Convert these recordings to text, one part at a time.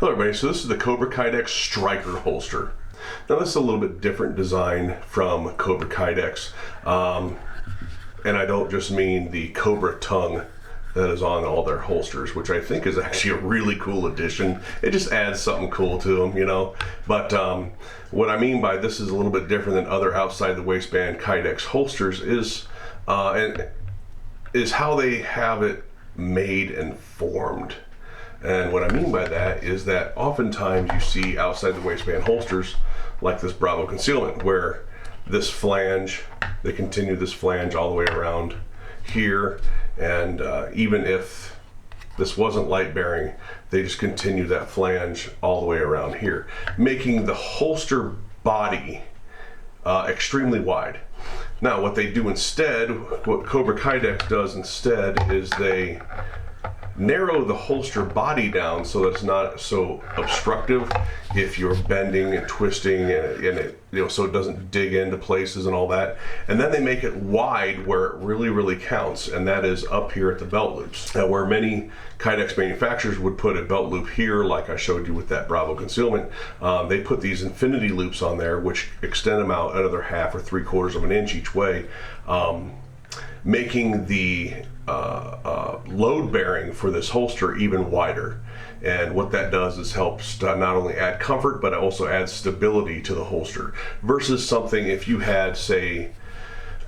Hello everybody, so this is the Kobra Kydex Striker holster. Now this is a little bit different design from Kobra Kydex, and I don't just mean the Kobra tongue that is on all their holsters, which I think is actually a really cool addition. It just adds something cool to them, you know. But what I mean by this is a little bit different than other outside the waistband Kydex holsters is how they have it made and formed. And what I mean by that is that oftentimes you see outside the waistband holsters like this Bravo concealment, where this flange, they continue this flange all the way around here, and even if this wasn't light bearing, they just continue that flange all the way around here, making the holster body extremely wide. Now what they do instead, what Kobra Kydex does instead, is they narrow the holster body down so that it's not so obstructive if you're bending and twisting and it you know, so it doesn't dig into places and all that. And then they make it wide where it really counts, and that is up here at the belt loops. Now where many Kydex manufacturers would put a belt loop here, like I showed you with that Bravo concealment, they put these infinity loops on there which extend them out another 1/2 or 3/4 of an inch each way, making the load bearing for this holster even wider. And what that does is helps to not only add comfort, but it also adds stability to the holster, versus something if you had, say,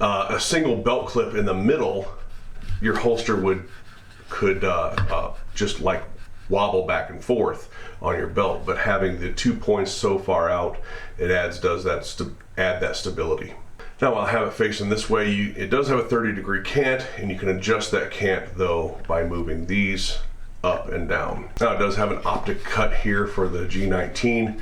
a single belt clip in the middle, your holster could just like wobble back and forth on your belt. But having the 2 points so far out, it does add that stability. Now I'll have it facing this way. It does have a 30-degree cant, and you can adjust that cant though by moving these up and down. Now it does have an optic cut here for the G19.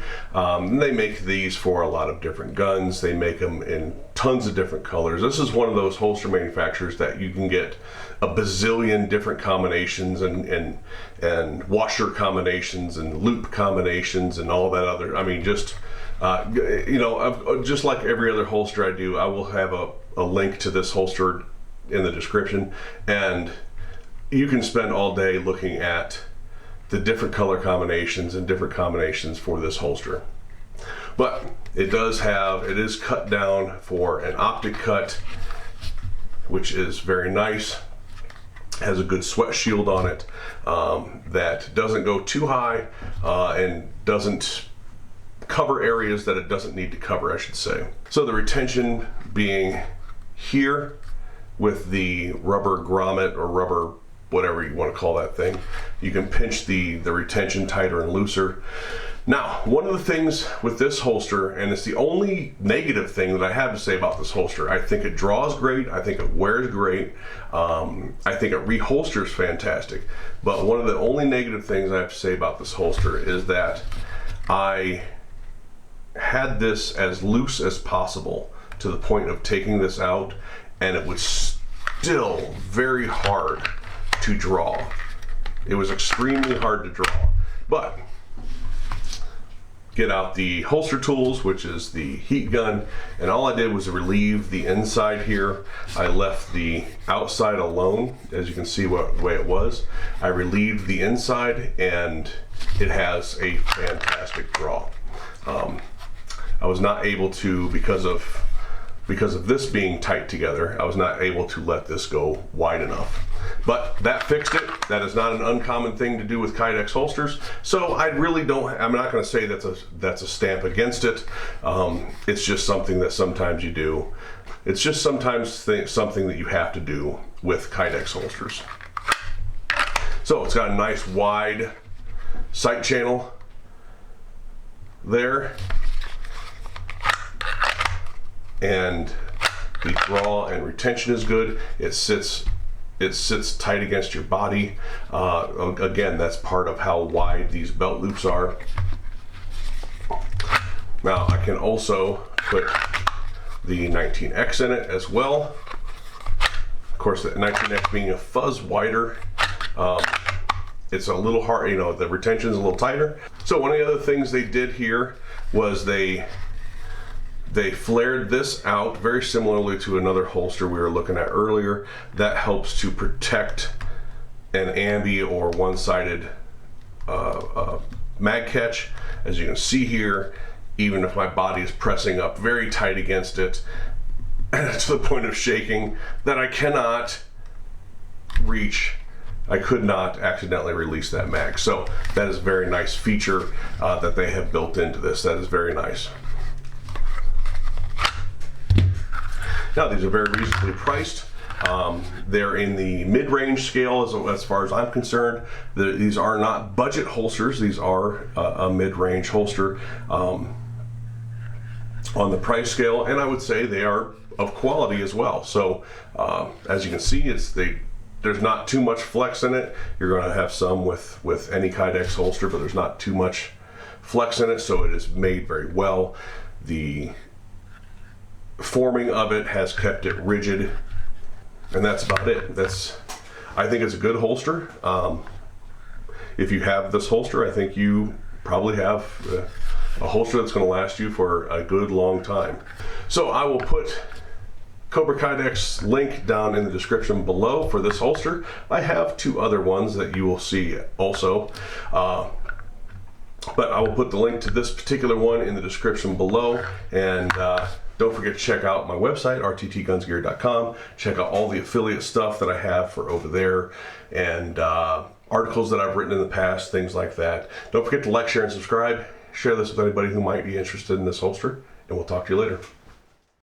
They make these for a lot of different guns. They make them in tons of different colors. This is one of those holster manufacturers that you can get a bazillion different combinations and washer combinations and loop combinations and all that other, I mean, just you know, just like every other holster I do, I will have a link to this holster in the description, and you can spend all day looking at the different color combinations and different combinations for this holster. But it is cut down for an optic cut, which is very nice. Has a good sweat shield on it that doesn't go too high and doesn't cover areas that it doesn't need to cover, I should say. So the retention being here with the rubber grommet or rubber, whatever you want to call that thing. You can pinch the retention tighter and looser. Now, one of the things with this holster, and it's the only negative thing that I have to say about this holster, I think it draws great, I think it wears great, I think it reholsters fantastic, but one of the only negative things I have to say about this holster is that I had this as loose as possible to the point of taking this out, and it was still very hard to draw. It was extremely hard to draw. But get out the holster tools, which is the heat gun, and all I did was relieve the inside here. I left the outside alone, as you can see what the way it was. I relieved the inside, and it has a fantastic draw. I was not able to, because of this being tight together, I was not able to let this go wide enough. But that fixed it. That is not an uncommon thing to do with Kydex holsters. So I'm not going to say that's a stamp against it. It's just something that sometimes you do. It's just sometimes something that you have to do with Kydex holsters. So it's got a nice wide sight channel there, and the draw and retention is good. It sits tight against your body. Again, that's part of how wide these belt loops are. Now I can also put the 19X in it as well. Of course, the 19X being a fuzz wider, it's a little hard, you know, the retention is a little tighter. So one of the other things they did here was they flared this out very similarly to another holster we were looking at earlier. That helps to protect an ambi or one-sided mag catch, as you can see here, even if my body is pressing up very tight against it to the point of shaking, that I cannot reach, I could not accidentally release that mag. So that is a very nice feature that they have built into this. That is very nice. Now, these are very reasonably priced. They're in the mid-range scale as far as I'm concerned. These are not budget holsters. These are a mid-range holster on the price scale, and I would say they are of quality as well. So as you can see, there's not too much flex in it. You're going to have some with any Kydex holster, but there's not too much flex in it, so it is made very well. The forming of it has kept it rigid, and that's about it. I think it's a good holster. If you have this holster, I think you probably have a holster that's going to last you for a good long time. So I will put Kobra Kydex link down in the description below for this holster. I have two other ones that you will see also, but I will put the link to this particular one in the description below. And don't forget to check out my website, rttgunsgear.com. Check out all the affiliate stuff that I have for over there, and articles that I've written in the past, things like that. Don't forget to like, share, and subscribe. Share this with anybody who might be interested in this holster, and we'll talk to you later.